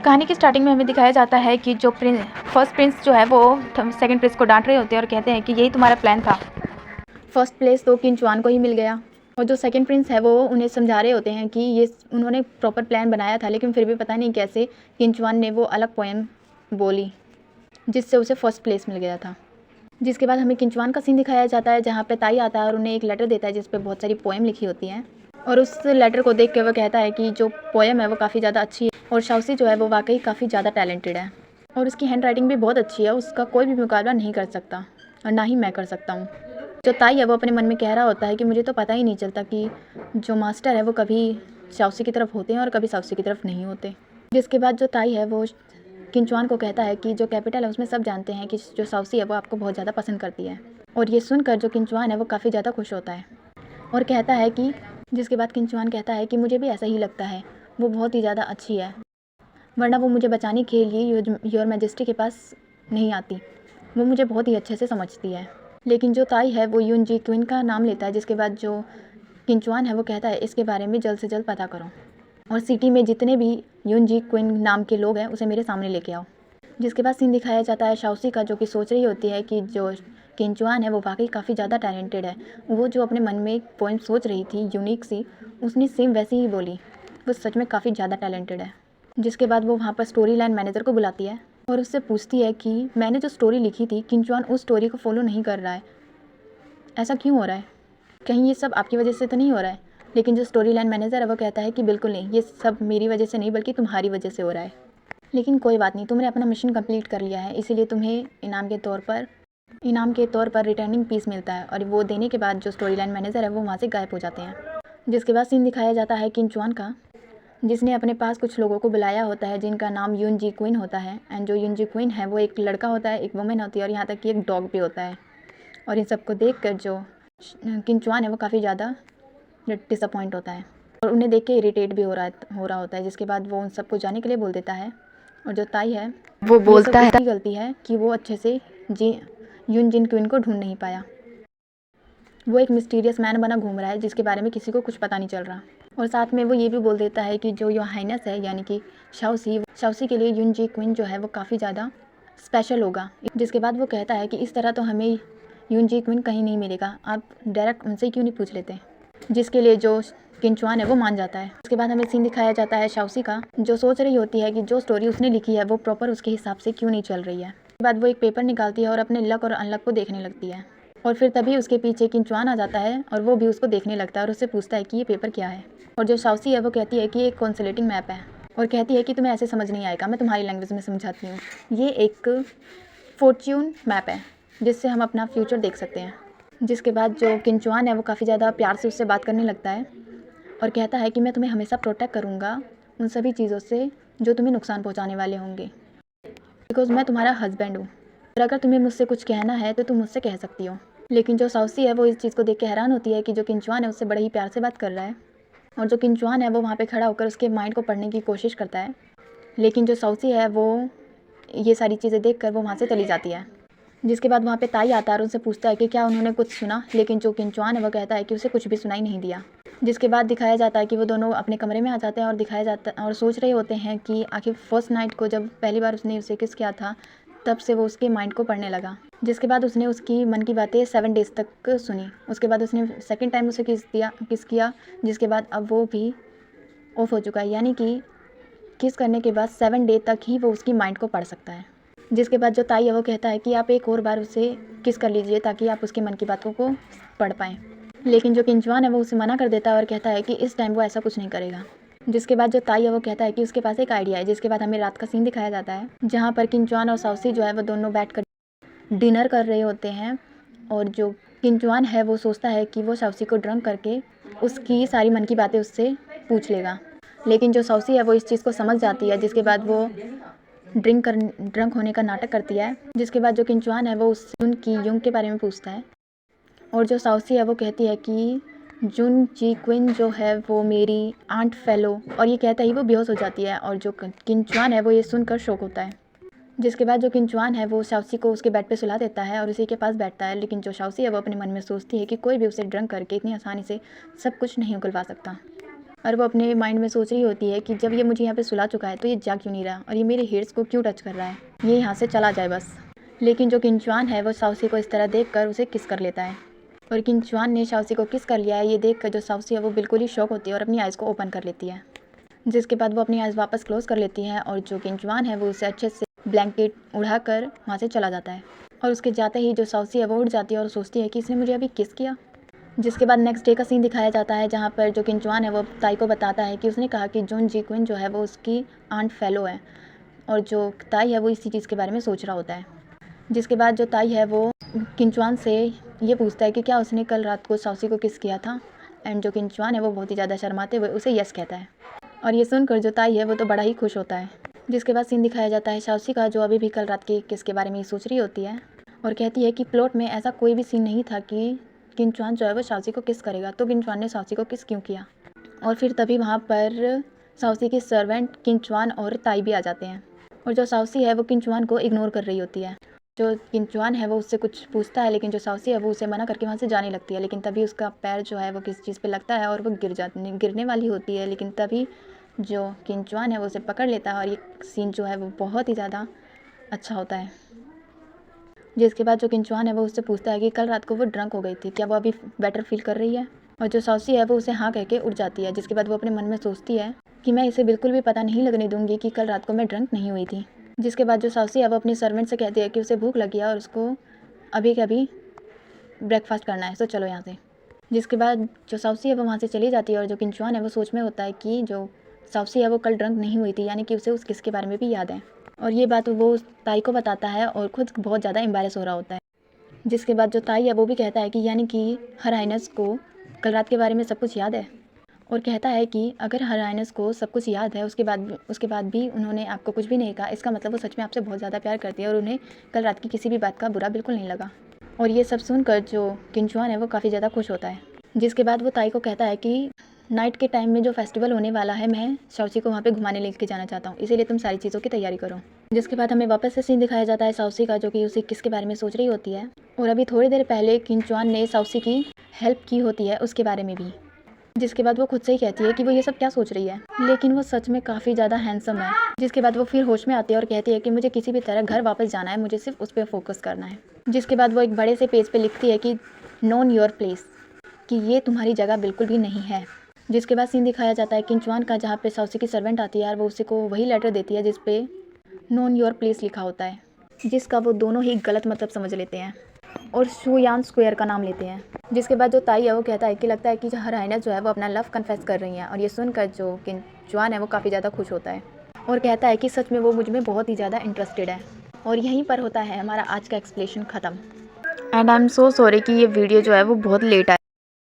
कहानी की स्टार्टिंग में हमें दिखाया जाता है कि जो फर्स्ट प्रिंस जो है वो सेकंड प्रिंस को डांट रहे होते हैं और कहते हैं कि यही तुम्हारा प्लान था। फर्स्ट प्लेस तो किंचुआन को ही मिल गया और जो सेकंड प्रिंस है वो उन्हें समझा रहे होते हैं कि ये उन्होंने प्रॉपर प्लान बनाया था, लेकिन फिर भी पता नहीं कैसे किंचुआन ने वो अलग पोएम बोली जिससे उसे फर्स्ट प्लेस मिल गया था। जिसके बाद हमें किंचुआन का सीन दिखाया जाता है जहाँ पे ताई आता है और उन्हें एक लेटर देता है जिस पे बहुत सारी पोएम लिखी होती हैं और उस लेटर को देख के वो कहता है कि जो पोएम है वो काफ़ी ज़्यादा अच्छी है और शाओसी जो है वो वाकई काफ़ी ज़्यादा टैलेंटेड है और उसकी हैंड राइटिंग भी बहुत अच्छी है, उसका कोई भी मुकाबला नहीं कर सकता और ना ही मैं कर सकता हूँ। जो ताई है वो अपने मन में कह रहा होता है कि मुझे तो पता ही नहीं चलता कि जो मास्टर है वो कभी शाओसी की तरफ होते हैं और कभी शाओसी की तरफ नहीं होते। जिसके बाद जो ताई है वो किंचुआन को कहता है कि जो कैपिटल है उसमें सब जानते हैं कि जो शाओसी है वो आपको बहुत ज़्यादा पसंद करती है और ये सुनकर जो किंचुआन है वो काफ़ी ज़्यादा खुश होता है और कहता है कि जिसके बाद किंचुआन कहता है कि मुझे भी ऐसा ही लगता है, वो बहुत ही ज़्यादा अच्छी है, वरना वो मुझे बचाने के लिए योर मैजेस्टी के पास नहीं आती, वो मुझे बहुत ही अच्छे से समझती है। लेकिन जो ताई है वो यून जी क्विन का नाम लेता है। जिसके बाद जो किंचुआन है वो कहता है इसके बारे में जल्द से जल्द पता करो और सिटी में जितने भी यून जी क्विन नाम के लोग हैं उसे मेरे सामने लेके आओ। जिसके बाद सीन दिखाया जाता है शाओसी का, जो कि सोच रही होती है कि जो किंचुआन है वो वाकई काफ़ी ज़्यादा टैलेंटेड है। वो जो अपने मन में एक पोएम सोच रही थी यूनिक सी, उसने सेम वैसी ही बोली, वो सच में काफ़ी ज़्यादा टैलेंटेड है। जिसके बाद वो वहाँ पर स्टोरी लाइन मैनेजर को बुलाती है और उससे पूछती है कि मैंने जो स्टोरी लिखी थी किंचुआन उस स्टोरी को फॉलो नहीं कर रहा है, ऐसा क्यों हो रहा है, कहीं ये सब आपकी वजह से तो नहीं हो रहा है। लेकिन जो स्टोरी लाइन मैनेजर है वो कहता है कि बिल्कुल नहीं, ये सब मेरी वजह से नहीं बल्कि तुम्हारी वजह से हो रहा है। लेकिन कोई बात नहीं, तुमने अपना मिशन कंप्लीट कर लिया है, इसीलिए तुम्हें इनाम के तौर पर रिटर्निंग पीस मिलता है। और वो देने के बाद जो स्टोरी लाइन मैनेजर है वो वहाँ से गायब हो जाते हैं। जिसके बाद सीन दिखाया जाता है किंचुआन का, जिसने अपने पास कुछ लोगों को बुलाया होता है जिनका नाम यून जी क्विन होता है। एंड जो यून जी क्विन है वो एक लड़का होता है, एक वुमेन होती है और यहाँ तक कि एक डॉग भी होता है। और इन सबको देख कर जो किंचुआन है वो काफ़ी ज़्यादा डिसअपॉइंट होता है और उन्हें देख के इरिटेट भी हो रहा होता है। जिसके बाद वो उन सबको जाने के लिए बोल देता है और जो ताई है वो बोलता है गलती है कि वो अच्छे से यून जिन क्विन को ढूंढ नहीं पाया, वो एक मिस्टीरियस मैन बना घूम रहा है जिसके बारे में किसी को कुछ पता नहीं चल रहा। और साथ में वो ये भी बोल देता है कि जो योर हाइनेस है यानी कि शाओसी के लिए यून जी क्विन जो है वो काफ़ी ज़्यादा स्पेशल होगा। जिसके बाद वो कहता है कि इस तरह तो हमें यून जी क्विन कहीं नहीं मिलेगा, आप डायरेक्ट उनसे क्यों नहीं पूछ लेते। जिसके लिए जो किंचुआन है वो मान जाता है। उसके बाद हमें सीन दिखाया जाता है शाओसी का, जो सोच रही होती है कि जो स्टोरी उसने लिखी है वो प्रॉपर उसके हिसाब से क्यों नहीं चल रही है। उसके बाद वो एक पेपर निकालती है और अपने लक और अनलक को देखने लगती है और फिर तभी उसके पीछे किंचुआन आ जाता है और वो भी उसको देखने लगता है और उससे पूछता है कि ये पेपर क्या है। और जो शाओसी है वो कहती है कि एक कॉन्सुलेटिंग मैप है और कहती है कि तुम्हें ऐसे समझ नहीं आएगा, मैं तुम्हारी लैंग्वेज में समझाती हूँ। ये एक फॉर्च्यून मैप है जिससे हम अपना फ्यूचर देख सकते हैं। जिसके बाद जो किंचुआन है वो काफ़ी ज़्यादा प्यार से उससे बात करने लगता है और कहता है कि मैं तुम्हें हमेशा प्रोटेक्ट करूँगा उन सभी चीज़ों से जो तुम्हें नुकसान पहुँचाने वाले होंगे, बिकॉज मैं तुम्हारा हस्बैंड हूँ और अगर तुम्हें मुझसे कुछ कहना है तो तुम मुझसे कह सकती हो। लेकिन जो शाओसी है वो इस चीज़ को देख के हैरान होती है कि जो किंचुआन है उससे बड़े ही प्यार से बात कर रहा है और जो किंचुआन है वो वहाँ पे खड़ा होकर उसके माइंड को पढ़ने की कोशिश करता है। लेकिन जो शाओसी है वो ये सारी चीज़ें देख कर वो वहाँ से चली जाती है। जिसके बाद वहाँ पे ताई आता है और उनसे पूछता है कि क्या उन्होंने कुछ सुना, लेकिन जो किंचुआन है वो कहता है कि उसे कुछ भी सुनाई नहीं दिया। जिसके बाद दिखाया जाता है कि वो दोनों अपने कमरे में आ जाते हैं और दिखाया जाता और सोच रहे होते हैं कि आखिर फर्स्ट नाइट को जब पहली बार उसने उसे किस किया था तब से वो उसके माइंड को पढ़ने लगा। जिसके बाद उसने उसकी मन की बातें 7 डेज़ तक सुनी। उसके बाद उसने सेकेंड टाइम उसे किस किया जिसके बाद अब वो भी ऑफ हो चुका है, यानी कि किस करने के बाद 7 डे तक ही वो उसकी माइंड को पढ़ सकता है। जिसके बाद जो ताई है वो कहता है कि आप एक और बार उसे किस कर लीजिए ताकि आप उसके मन की बातों को पढ़ पाएँ। लेकिन जो किंचुआन है वो उसे मना कर देता है और कहता है कि इस टाइम वो ऐसा कुछ नहीं करेगा। जिसके बाद जो ताई है वो कहता है कि उसके पास एक आइडिया है। जिसके बाद हमें रात का सीन दिखाया जाता है जहाँ पर किंचुआन और शाओसी जो है वो दोनों बैठकर डिनर कर रहे होते हैं और जो किंचुआन है वो सोचता है कि वो शाओसी को ड्रंक करके उसकी सारी मन की बातें उससे पूछ लेगा। लेकिन जो शाओसी है वो इस चीज़ को समझ जाती है। जिसके बाद वो ड्रंक होने का नाटक करती है। जिसके बाद जो किंचुआन है वो उससे उनकी युंग के बारे में पूछता है और जो शाओसी है वो कहती है कि जुन जी क्विन जो है वो मेरी आंट फेलो, और ये कहता ही वो बेहोश हो जाती है और जो किंचुआन है वो ये सुनकर शौक होता है। जिसके बाद जो किंचुआन है वो शाओसी को उसके बेड पे सुला देता है और उसी के पास बैठता है। लेकिन जो शाओसी है वो अपने मन में सोचती है कि कोई भी उसे ड्रंक करके इतनी आसानी से सब कुछ नहीं उगलवा सकता। और वो अपने माइंड में सोच रही होती है कि जब ये मुझे यहाँ पे सुला चुका है तो ये जा क्यों नहीं रहा और ये मेरे हेयर्स को क्यों टच कर रहा है, ये यहाँ से चला जाए बस। लेकिन जो किंचुआन है वो शाओसी को इस तरह देखकर उसे किस कर लेता है और किंचुआन ने शाओसी को किस कर लिया है ये देखकर जो शाओसी है वो बिल्कुल ही शॉक होती है और अपनी आइज़ को ओपन कर लेती है। जिसके बाद वो अपनी आइज़ वापस क्लोज कर लेती है और जो किंचुआन है वो उसे अच्छे से ब्लैंकेट उड़ाकर वहाँ से चला जाता है। और उसके जाते ही जो शाओसी है वो उड़ जाती है और सोचती है कि इसने मुझे अभी किस किया। जिसके बाद नेक्स्ट डे का सीन दिखाया जाता है जहाँ पर जो किंचुआन है वो ताई को बताता है कि उसने कहा कि जॉन जी क्विन जो है वो उसकी आंट फेलो है और जो ताई है वो इसी चीज़ के बारे में सोच रहा होता है। जिसके बाद जो ताई है वो किंचुआन से ये पूछता है कि क्या उसने कल रात को शाओसी को किस किया था एंड जो किंचुआन है वो बहुत ही ज़्यादा शर्माते हुए उसे यस कहता है। और ये सुनकर जो ताई है वो तो बड़ा ही खुश होता है। जिसके बाद सीन दिखाया जाता है शाओसी का जो अभी भी कल रात के किस के बारे में ही सोच रही होती है और कहती है कि प्लॉट में ऐसा कोई भी सीन नहीं था कि किंचुआन जो है वो शाओसी को किस करेगा, तो किंचुआन ने शाओसी को किस क्यों किया। और फिर तभी वहाँ पर शाओसी के सर्वेंट किंचुआन और ताई भी आ जाते हैं और जो शाओसी है वो किंचुआन को इग्नोर कर रही होती है। जो किंचुआन है वो उससे कुछ पूछता है लेकिन जो शाओसी है वो उसे मना करके वहाँ से जाने लगती है। लेकिन तभी उसका पैर जो है वो किसी चीज़ पे लगता है और वो गिरने वाली होती है। लेकिन तभी जो किंचुआन है वो उसे पकड़ लेता है और ये सीन जो है वो बहुत ही ज़्यादा अच्छा होता है। जिसके बाद जो किंचुआन है वो उससे पूछता है कि कल रात को वो ड्रंक हो गई थी, क्या वो अभी बेटर फील कर रही है। और जो शाओसी है वो उसे हाँ कह के उड़ जाती है। जिसके बाद वो अपने मन में सोचती है कि मैं इसे बिल्कुल भी पता नहीं लगने दूंगी कि कल रात को मैं ड्रंक नहीं हुई थी। जिसके बाद जो शाओसी है वो अपनी सर्वेंट से कहती है कि उसे भूख लगी है और उसको अभी के अभी ब्रेकफास्ट करना है, तो चलो यहाँ से। जिसके बाद जो शाओसी है वो वहाँ से चली जाती है और जो किंचुआन है वो सोच में होता है कि जो शाओसी है वो कल ड्रंक नहीं हुई थी, यानी कि उसे उस किस के बारे में भी याद है। और ये बात वो ताई को बताता है और खुद बहुत ज़्यादा एम्बैरेस हो रहा होता है। जिसके बाद जो ताई है वो भी कहता है कि यानी कि हर हाइनेस को कल रात के बारे में सब कुछ याद है और कहता है कि अगर हर हाइनेस को सब कुछ याद है उसके बाद भी उन्होंने आपको कुछ भी नहीं कहा, इसका मतलब वो सच में आपसे बहुत ज़्यादा प्यार करती है और उन्हें कल रात की किसी भी बात का बुरा बिल्कुल नहीं लगा। और ये सब सुनकर जो किंचुआन है वो काफ़ी ज़्यादा खुश होता है। जिसके बाद वो ताई को कहता है कि नाइट के टाइम में जो फेस्टिवल होने वाला है मैं शाओसी को वहाँ पे घुमाने लेके जाना चाहता हूँ, इसीलिए तुम सारी चीज़ों की तैयारी करो। जिसके बाद हमें वापस से सीन दिखाया जाता है शाओसी का जो कि उसे किसके बारे में सोच रही होती है और अभी थोड़ी देर पहले किंचुआन ने शाओसी की हेल्प की होती है उसके बारे में भी। जिसके बाद वो खुद से ही कहती है कि वो ये सब क्या सोच रही है, लेकिन वो सच में काफ़ी ज़्यादा हैंडसम है। जिसके बाद वो फिर होश में आती है और कहती है कि मुझे किसी भी तरह घर वापस जाना है, मुझे सिर्फ उस पर फोकस करना है। जिसके बाद वो एक बड़े से पेज पे लिखती है कि नॉन योर प्लेस, कि ये तुम्हारी जगह बिल्कुल भी नहीं है। जिसके बाद सीन दिखाया जाता है किंचुआन का जहाँ पे शाओसी की सर्वेंट आती है और वो उसी को वही लेटर देती है जिस पे नॉन योर प्लेस लिखा होता है, जिसका वो दोनों ही गलत मतलब समझ लेते हैं और शुयान स्क्वायर का नाम लेते हैं। जिसके बाद जो ताई है वो कहता है कि लगता है कि जो हर हाइनेस जो है वो अपना लव कन्फेस कर रही हैं और ये सुनकर जो किंचुआन है वो काफ़ी ज़्यादा खुश होता है और कहता है कि सच में वो मुझ में बहुत ही ज़्यादा इंटरेस्टेड है। और यहीं पर होता है हमारा आज का एक्सप्लेनेशन ख़त्म। And I am so sorry कि ये वीडियो जो है वो बहुत लेट आया।